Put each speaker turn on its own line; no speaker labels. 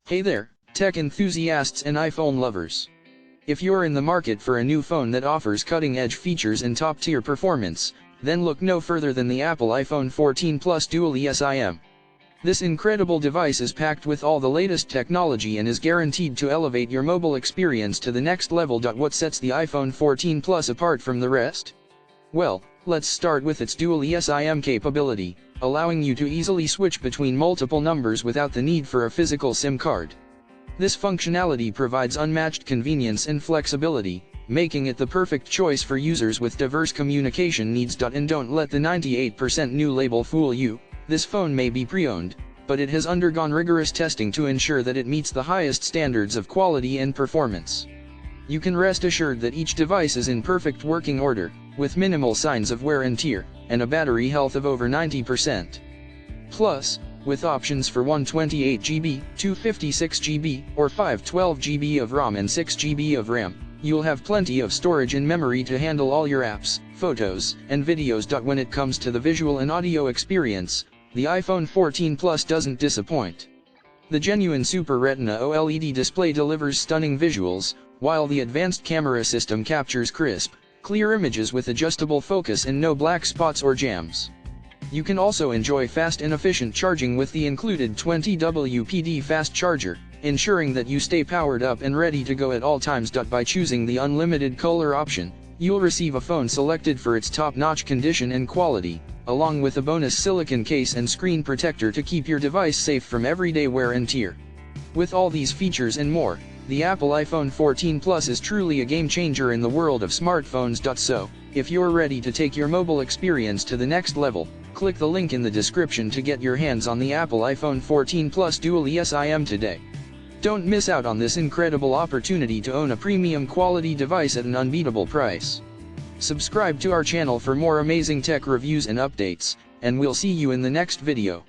Hey there, tech enthusiasts and iPhone lovers. If you're in the market for a new phone that offers cutting-edge features and top-tier performance, then look no further than the Apple iPhone 14 Plus Dual eSIM. This incredible device is packed with all the latest technology and is guaranteed to elevate your mobile experience to the next level. What sets the iPhone 14 Plus apart from the rest? Well, let's start with its dual eSIM capability, allowing you to easily switch between multiple numbers without the need for a physical SIM card. This functionality provides unmatched convenience and flexibility, making it the perfect choice for users with diverse communication needs. And don't let the 98% new label fool you. This phone may be pre-owned, but it has undergone rigorous testing to ensure that it meets the highest standards of quality and performance. You can rest assured that each device is in perfect working order, with minimal signs of wear and tear, and a battery health of over 90%. Plus, with options for 128GB, 256GB, or 512GB of ROM and 6GB of RAM, you'll have plenty of storage and memory to handle all your apps, photos, and videos. When it comes to the visual and audio experience, the iPhone 14 Plus doesn't disappoint. The genuine Super Retina OLED display delivers stunning visuals, while the advanced camera system captures crisp, clear images with adjustable focus and no black spots or jams. You can also enjoy fast and efficient charging with the included 20W fast charger, ensuring that you stay powered up and ready to go at all times. By choosing the unlimited color option, you'll receive a phone selected for its top-notch condition and quality, along with a bonus silicone case and screen protector to keep your device safe from everyday wear and tear. With all these features and more, the Apple iPhone 14 Plus is truly a game-changer in the world of smartphones. So, if you're ready to take your mobile experience to the next level, click the link in the description to get your hands on the Apple iPhone 14 Plus Dual eSIM today. Don't miss out on this incredible opportunity to own a premium quality device at an unbeatable price. Subscribe to our channel for more amazing tech reviews and updates, and we'll see you in the next video.